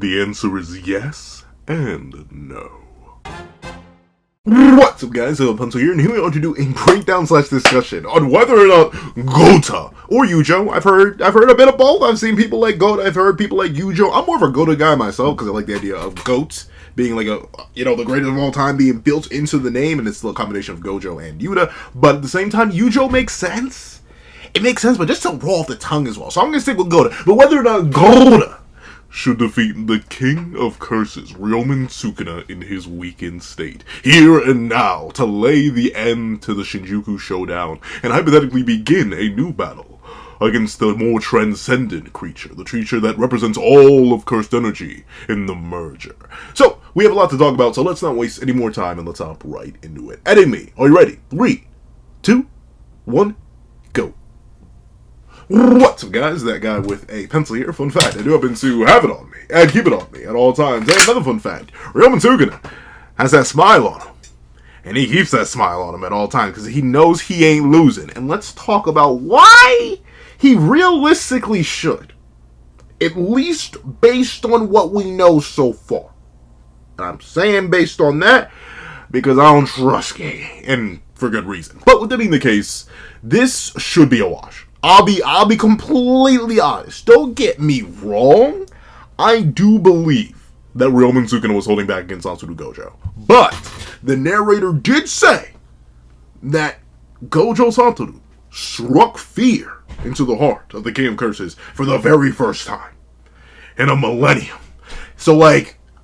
The answer is yes and no. What's up guys, Pencil here, and here we are to do a breakdown / discussion on whether or not Gota or Yujo. I've heard a bit of both. I've seen people like Gota, I've heard people like Yujo. I'm more of a Gota guy myself because I like the idea of goats being like the greatest of all time being built into the name, and it's still a combination of Gojo and Yuta. But at the same time, Yujo makes sense. It makes sense, but just to roll off the tongue as well. So I'm gonna stick with Gota. But whether or not Gota should defeat the King of Curses, Ryomen Sukuna, in his weakened state, here and now, to lay the end to the Shinjuku Showdown, and hypothetically begin a new battle against the more transcendent creature, the creature that represents all of cursed energy in the merger. So, we have a lot to talk about, so let's not waste any more time, and let's hop right into it. Editing me, are you ready? 3, 2, 1, go. What's up guys, that guy with a pencil here. Fun fact, I do happen to have it on me, and keep it on me at all times. And another fun fact, Ryomen Sukuna has that smile on him. And he keeps that smile on him at all times, because he knows he ain't losing. And let's talk about why he realistically should. At least based on what we know so far. And I'm saying based on that, because I don't trust Gay, and for good reason. But with that being the case, this should be a wash. I'll be completely honest. Don't get me wrong. I do believe that Ryomen Sukuna was holding back against Satoru Gojo. But the narrator did say that Gojo Satoru struck fear into the heart of the King of Curses for the very first time in a millennium. So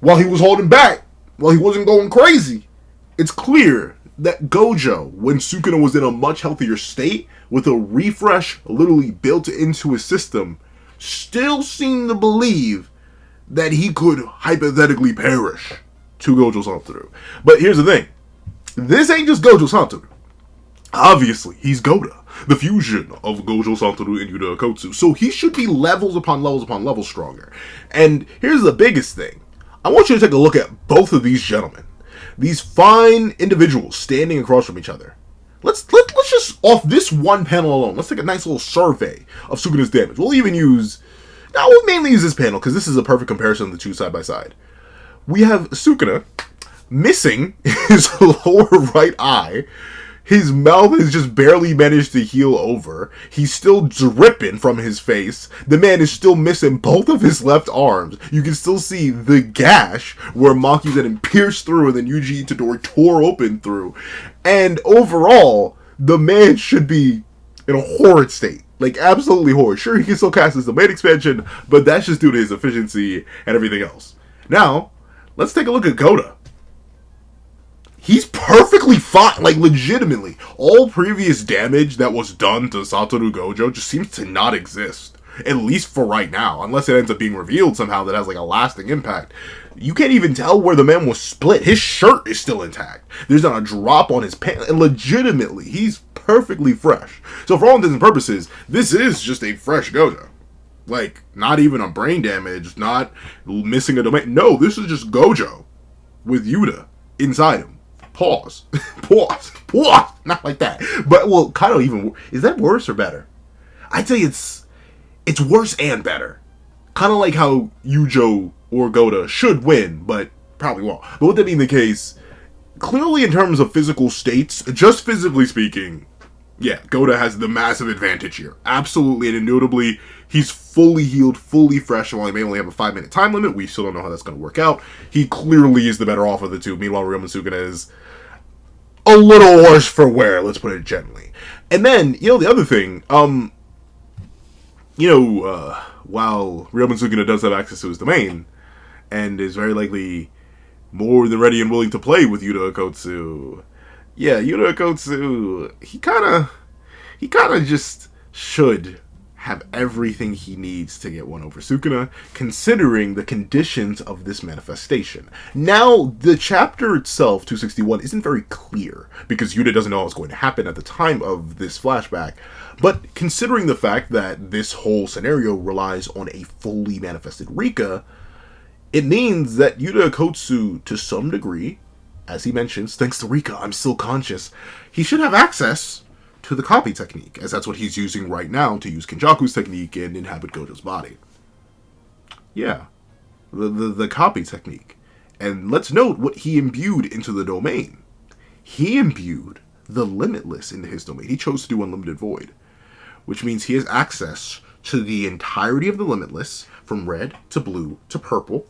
while he was holding back, while he wasn't going crazy, it's clear that Gojo, when Sukuna was in a much healthier state, with a refresh literally built into his system, still seemed to believe that he could hypothetically perish to Gojo Satoru. But here's the thing. This ain't just Gojo Satoru. Obviously, he's Gota, the fusion of Gojo Satoru and Yuta Okkotsu. So he should be levels upon levels upon levels stronger. And here's the biggest thing. I want you to take a look at both of these gentlemen. These fine individuals standing across from each other. Let's just, off this one panel alone, let's take a nice little survey of Sukuna's damage. We'll mainly use this panel, because this is a perfect comparison of the two side by side. We have Sukuna missing his lower right eye. His mouth has just barely managed to heal over. He's still dripping from his face. The man is still missing both of his left arms. You can still see the gash where Maki's then pierced through and then Yuji Itadori tore open through. And overall, the man should be in a horrid state. Like, absolutely horrid. Sure, he can still cast his domain expansion, but that's just due to his efficiency and everything else. Now, let's take a look at Gota. He's perfectly fine, like legitimately. All previous damage that was done to Satoru Gojo just seems to not exist. At least for right now, unless it ends up being revealed somehow that has like a lasting impact. You can't even tell where the man was split. His shirt is still intact. There's not a drop on his pants, and legitimately, he's perfectly fresh. So for all intents and purposes, this is just a fresh Gojo. Like, not even a brain damage, not missing a domain. No, this is just Gojo with Yuta inside him. Pause. Not like that. But, well, kind of even... Is that worse or better? I'd say it's worse and better. Kind of like how Yujo or Gota should win, but probably won't. But with that being the case, clearly in terms of physical states, just physically speaking, yeah, Gota has the massive advantage here. Absolutely and indubitably, he's fully healed, fully fresh, and while he may only have a 5-minute time limit, we still don't know how that's going to work out. He clearly is the better off of the two. Meanwhile, Ryomen Sukuna is a little worse for wear, let's put it gently. And then, the other thing, while Ryomen Sukuna does have access to his domain, and is very likely more than ready and willing to play with Yuta Okkotsu, yeah, Yuta Okkotsu, he kind of just should have everything he needs to get one over Sukuna, considering the conditions of this manifestation. Now, the chapter itself, 261, isn't very clear, because Yuta doesn't know what's going to happen at the time of this flashback, but considering the fact that this whole scenario relies on a fully manifested Rika, it means that Yuta Okkotsu, to some degree, as he mentions, thanks to Rika, I'm still conscious, he should have access to the copy technique, as that's what he's using right now to use Kenjaku's technique and inhabit Gojo's body. Yeah. the copy technique. And let's note what he imbued into the domain. He imbued the limitless into his domain. He chose to do unlimited void, which means he has access to the entirety of the limitless, from red to blue to purple,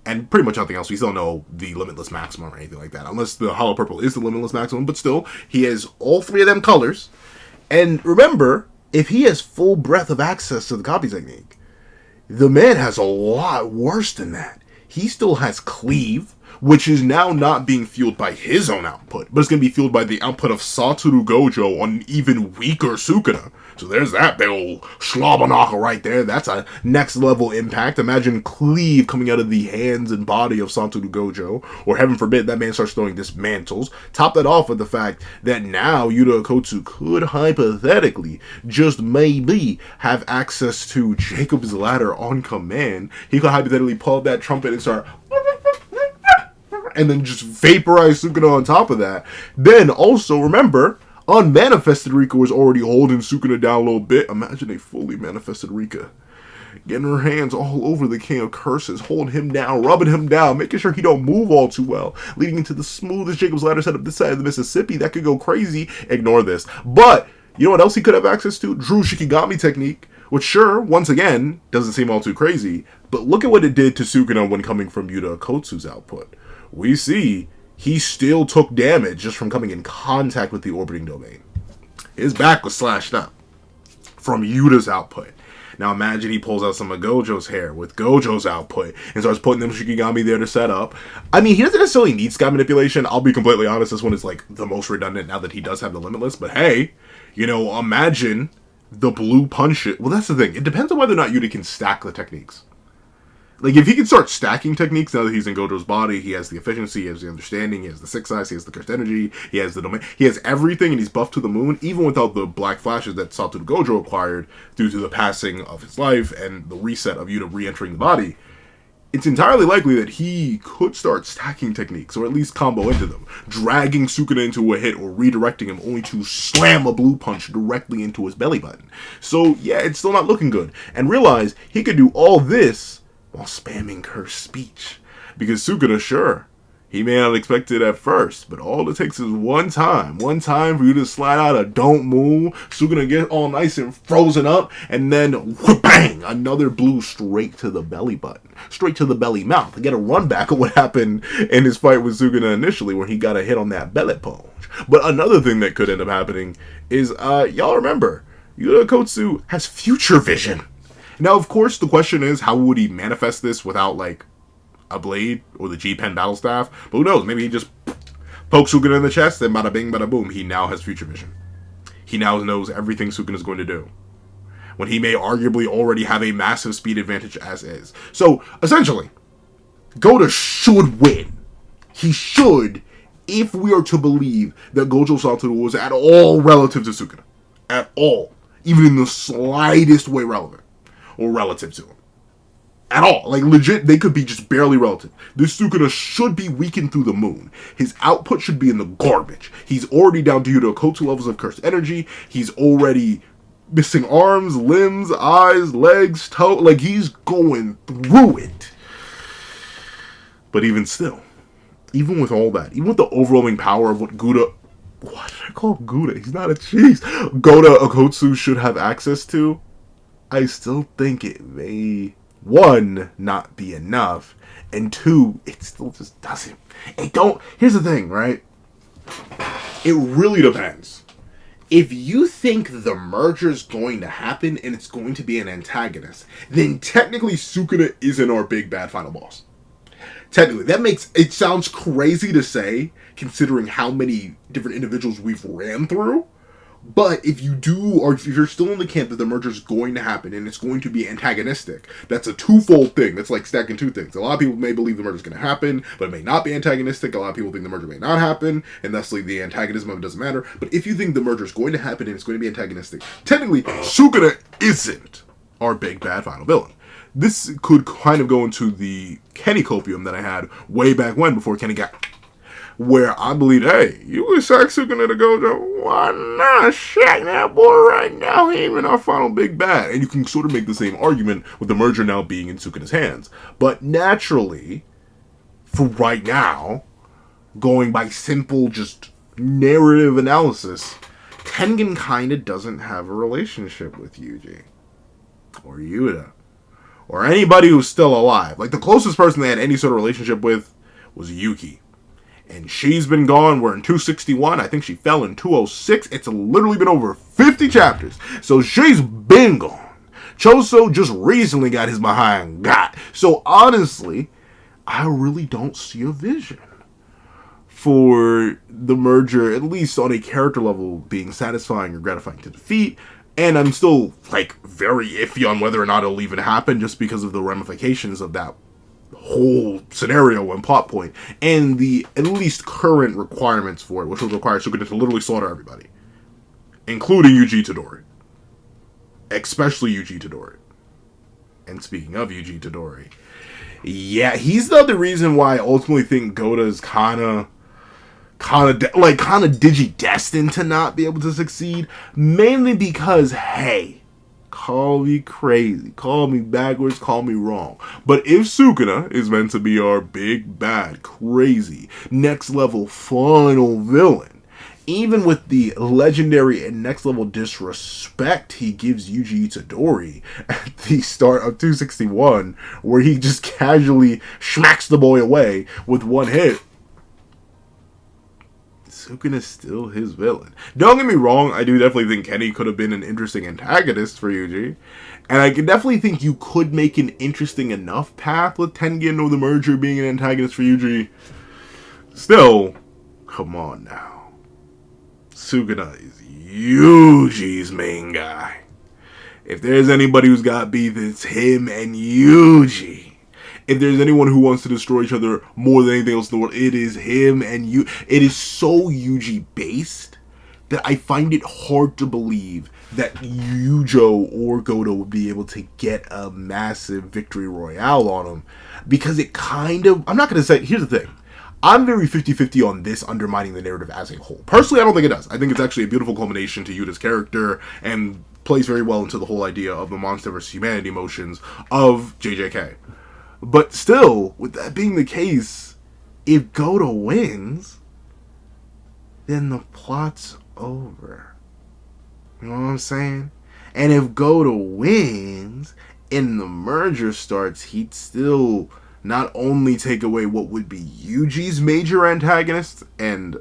and pretty much nothing else. We still know the limitless maximum or anything like that, unless the hollow purple is the limitless maximum, but still, he has all three of them colors. And remember, if he has full breadth of access to the copy technique, the man has a lot worse than that. He still has cleave, which is now not being fueled by his own output, but it's going to be fueled by the output of Satoru Gojo on an even weaker Sukuna. So there's that big old slobberknocker right there. That's a next level impact. Imagine cleave coming out of the hands and body of Satoru Gojo, or heaven forbid that man starts throwing dismantles. Top that off with the fact that now Yuta Okkotsu could hypothetically, just maybe, have access to Jacob's Ladder on command. He could hypothetically pull up that trumpet and start and then just vaporize Sukuna on top of that. Then also remember, unmanifested Rika was already holding Sukuna down a little bit. Imagine a fully manifested Rika getting her hands all over the King of Curses, holding him down, rubbing him down, making sure he don't move all too well, leading into the smoothest Jacob's Ladder setup this side of the Mississippi. That could go crazy. Ignore this. But you know what else he could have access to? Drew Shikigami technique, which sure, once again, doesn't seem all too crazy, but look at what it did to Sukuna when coming from Yuta Okkotsu's output. We see he still took damage just from coming in contact with the orbiting domain. His back was slashed up from Yuta's output. Now imagine he pulls out some of Gojo's hair with Gojo's output and starts putting them Shikigami there to set up. I mean, he doesn't necessarily need sky manipulation. I'll be completely honest, this one is like the most redundant now that he does have the limitless. But hey, you know, imagine the blue punch it. Well, that's the thing. It depends on whether or not Yuta can stack the techniques. Like, if he can start stacking techniques now that he's in Gojo's body, he has the efficiency, he has the understanding, he has the six eyes, he has the cursed energy, he has the domain, he has everything, and he's buffed to the moon, even without the black flashes that Satoru Gojo acquired due to the passing of his life and the reset of Yuta re-entering the body. It's entirely likely that he could start stacking techniques, or at least combo into them, dragging Sukuna into a hit or redirecting him only to slam a blue punch directly into his belly button. So, yeah, it's still not looking good. And realize he could do all this while spamming cursed speech. Because Sukuna, sure, he may not expect it at first, but all it takes is one time for you to slide out a don't move, Sukuna get all nice and frozen up, and then bang, another blue straight to the belly button, straight to the belly mouth. To get a run back of what happened in his fight with Sukuna initially, where he got a hit on that belly punch. But another thing that could end up happening is, y'all remember, Yuta Okkotsu has future vision. Now, of course, the question is, how would he manifest this without, like, a blade or the G-Pen battle staff? But who knows? Maybe he just pokes Sukuna in the chest, and bada bing, bada boom, he now has future vision. He now knows everything Sukuna is going to do, when he may arguably already have a massive speed advantage as is. So, essentially, Gojo should win. He should, if we are to believe that Gojo Satoru was at all relative to Sukuna. At all. Even in the slightest way relevant. Or relative to him. At all. Like, legit, they could be just barely relative. This Sukuna should be weakened through the moon. His output should be in the garbage. He's already down to Yuta Okkotsu levels of cursed energy. He's already missing arms, limbs, eyes, legs, toe. Like, he's going through it. But even still, even with all that, even with the overwhelming power of what Gouda... What did I call Gouda? He's not a cheese. Gojo Okkotsu should have access to, I still think it may, one, not be enough, and two, it still just doesn't. Here's the thing, right? It really depends. If you think the merger's going to happen and it's going to be an antagonist, then technically Sukuna isn't our big bad final boss. Technically, that makes, it sounds crazy to say, considering how many different individuals we've ran through. But if you do, or if you're still in the camp that the merger is going to happen and it's going to be antagonistic, that's a twofold thing. That's like stacking two things. A lot of people may believe the merger is going to happen, but it may not be antagonistic. A lot of people think the merger may not happen, and thus like, the antagonism of it doesn't matter. But if you think the merger is going to happen and it's going to be antagonistic, technically, Sukuna isn't our big bad final villain. This could kind of go into the Kenny copium that I had way back when, before Kenny got where I believe, hey, you can sack Sukuna to Gojo. Why not sack that boy right now? He ain't even our final big bad. And you can sort of make the same argument with the merger now being in Sukuna's hands. But naturally, for right now, going by simple just narrative analysis, Tengen kind of doesn't have a relationship with Yuji. Or Yuta. Or anybody who's still alive. Like, the closest person they had any sort of relationship with was Yuki. And she's been gone. We're in 261. I think she fell in 206. It's literally been over 50 chapters. So she's been gone. Choso just recently got his behind got. So honestly, I really don't see a vision for the merger, at least on a character level, being satisfying or gratifying to defeat. And I'm still, like, very iffy on whether or not it'll even happen just because of the ramifications of that whole scenario and plot point, and the at least current requirements for it, which would require Sukuna to literally slaughter everybody, including Yuji Todori. Especially Yuji Todori. And speaking of Yuji Todori, yeah, he's the other reason why I ultimately think Gota's kind of digi-destined to not be able to succeed, mainly because, hey, call me crazy, call me backwards, call me wrong, but if Sukuna is meant to be our big, bad, crazy, next level, final villain, even with the legendary and next level disrespect he gives Yuji Itadori at the start of 261, where he just casually smacks the boy away with one hit, Sukuna's still his villain. Don't get me wrong, I do definitely think Kenny could have been an interesting antagonist for Yuji. And I can definitely think you could make an interesting enough path with Tengen or the merger being an antagonist for Yuji. Still, come on now. Sukuna is Yuji's main guy. If there's anybody who's got beef, it's him and Yuji. If there's anyone who wants to destroy each other more than anything else in the world, it is him and you. It is so Yuji based that I find it hard to believe that Yujo or Goto would be able to get a massive victory royale on him, because it kind of, I'm not going to say, here's the thing, I'm very 50-50 on this undermining the narrative as a whole. Personally, I don't think it does. I think it's actually a beautiful culmination to Yuta's character and plays very well into the whole idea of the monster versus humanity motions of JJK. But still, with that being the case, if Goto wins, then the plot's over. You know what I'm saying? And if Goto wins and the merger starts, he'd still not only take away what would be Yuji's major antagonist, and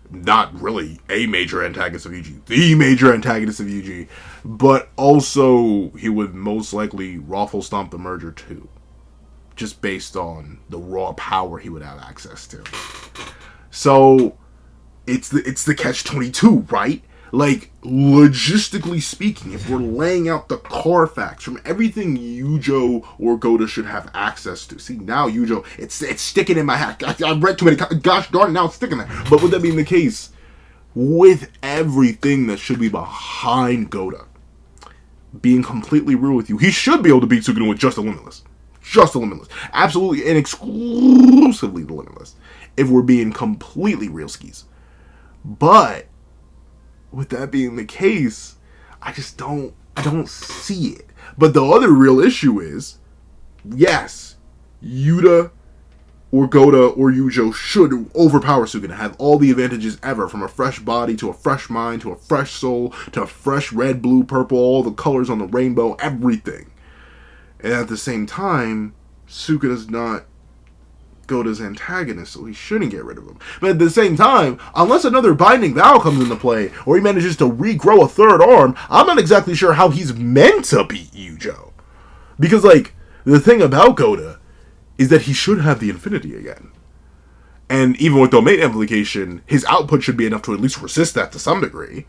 not really a major antagonist of Yuji, the major antagonist of Yuji, but also he would most likely raffle stomp the merger too. Just based on the raw power he would have access to. So it's the catch-22, right? Like, logistically speaking, if we're laying out the Carfax from everything Yujo or Goto should have access to. See, now Yujo, it's sticking in my hat. I've read too many. Gosh darn it, now it's sticking there. But with that being the case, with everything that should be behind Goto, being completely real with you, he should be able to beat Sukuna with just the Limitless. Just the Limitless. Absolutely and exclusively the Limitless. If we're being completely real skis. But with that being the case, I don't see it. But the other real issue is, yes, Yuta or Goto or Yujo should overpower Sukuna, have all the advantages ever, from a fresh body to a fresh mind to a fresh soul to a fresh red, blue, purple, all the colors on the rainbow, everything. And at the same time, Sukuna's not Goto's antagonist, so he shouldn't get rid of him. But at the same time, unless another binding vow comes into play, or he manages to regrow a third arm, I'm not exactly sure how he's meant to beat Yujo. Because, like, the thing about Goto is that he should have the Infinity again. And even with Domain Amplification, his output should be enough to at least resist that to some degree.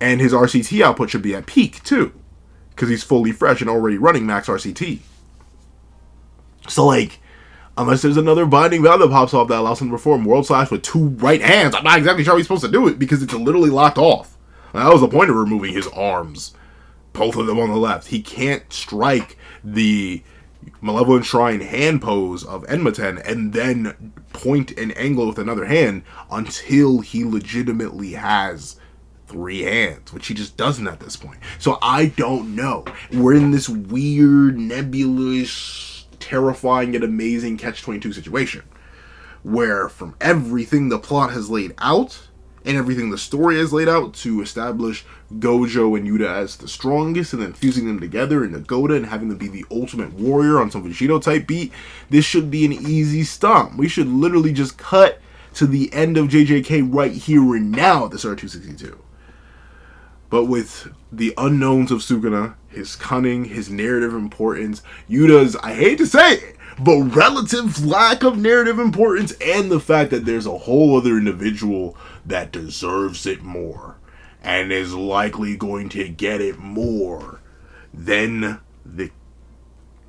And his RCT output should be at peak, too. Because he's fully fresh and already running max RCT. So, like, unless there's another binding vow that pops off that allows him to perform World Slash with two right hands, I'm not exactly sure how he's supposed to do it, because it's literally locked off. That was the point of removing his arms. Both of them on the left. He can't strike the Malevolent Shrine hand pose of Enmaten and then point and angle with another hand until he legitimately has 3 hands, which he just doesn't at this point. So I don't know. We're in this weird, nebulous, terrifying, yet amazing catch-22 situation where from everything the plot has laid out and everything the story has laid out to establish Gojo and Yuta as the strongest and then fusing them together into Goda and having them be the ultimate warrior on some Bushido type beat, this should be an easy stomp. We should literally just cut to the end of JJK right here and now at the start of 262. But with the unknowns of Sukuna, his cunning, his narrative importance, Yuta's, I hate to say it, but relative lack of narrative importance, and the fact that there's a whole other individual that deserves it more and is likely going to get it more than the...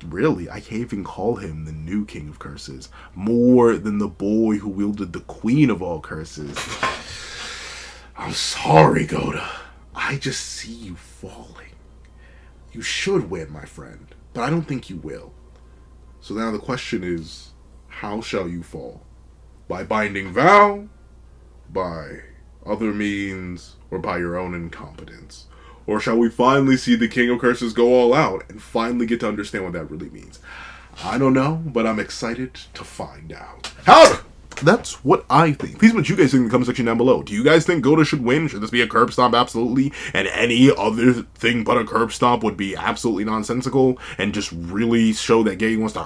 Really, I can't even call him the new King of Curses. More than the boy who wielded the Queen of all curses. I'm sorry, Goda. I just see you falling. You should win, my friend, but I don't think you will. So now the question is, how shall you fall? By binding vow? By other means? Or by your own incompetence? Or shall we finally see the King of Curses go all out and finally get to understand what that really means? I don't know, but I'm excited to find out. However, that's what I think. Please what you guys think in the comment section down below. Do you guys think Goda should win? Should this be a curb stomp? Absolutely. And any other thing but a curb stomp would be absolutely nonsensical and just really show that Gay wants to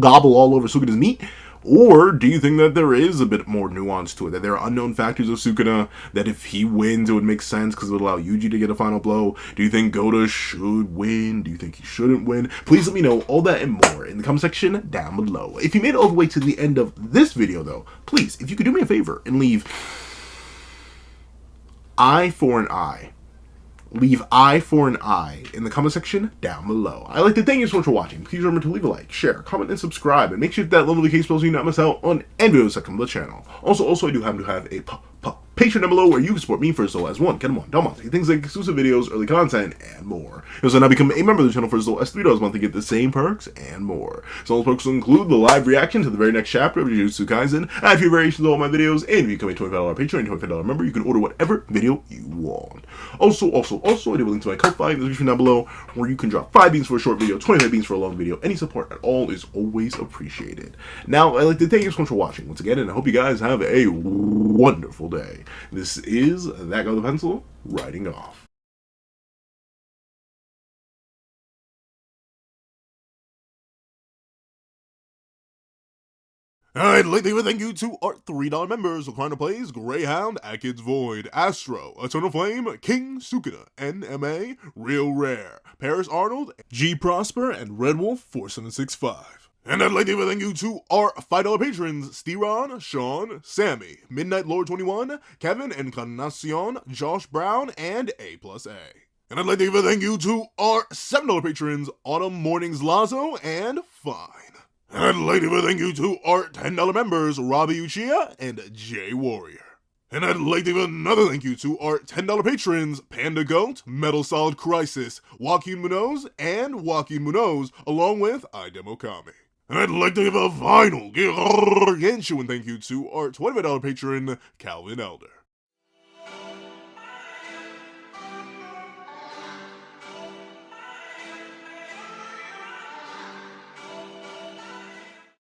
gobble all over Sukuna's meat? Or do you think that there is a bit more nuance to it? That there are unknown factors of Sukuna, that if he wins it would make sense because it would allow Yuji to get a final blow? Do you think Goda should win? Do you think he shouldn't win? Please let me know all that and more in the comment section down below. If you made it all the way to the end of this video though, please, if you could do me a favor and leave eye for an eye. Leave eye for an eye in the comment section down below. I'd like to thank you so much for watching. Please remember to leave a like, share, comment, and subscribe. And make sure that little notification bell so you not miss out on any videos that come to the channel. Also, I do happen to have a Patreon down below where you can support me for as low as $1, get them on, don't monthly, things like exclusive videos, early content, and more. You also now become a member of the channel for as low as $3 a month to get the same perks and more. So those perks will include the live reaction to the very next chapter of Jujutsu Kaisen, add few variations of all my videos, and if you become a $25 Patreon and $25 member, you can order whatever video you want. Also, I do have a link to my Ko-Fi in the description down below where you can drop 5 beans for a short video, 25 beans for a long video. Any support at all is always appreciated. Now, I'd like to thank you so much for watching once again, and I hope you guys have a wonderful day. This is That Guy with a Pencil, writing off. I'd like to give a thank you to our $3 members who currently plays Greyhound, Kids Void, Astro, Eternal Flame, King Sukuna, NMA, Real Rare, Paris Arnold, G Prosper, and Red Wolf 4765. And I'd like to give a thank you to our $5 patrons, Steron, Sean, Sammy, Midnight Lord 21, Kevin Encarnacion, Josh Brown, and A+A. And I'd like to give a thank you to our $7 patrons, Autumn Mornings Lazo and Fine. And I'd like to give a thank you to our $10 members, Robbie Uchiha and Jay Warrior. And I'd like to give another thank you to our $10 patrons, Panda Goat, Metal Solid Crisis, Joaquin Munoz, and Joaquin Munoz, along with Idemokami. And I'd like to give a final gargantuan thank you to our $25 patron, Calvin Elder.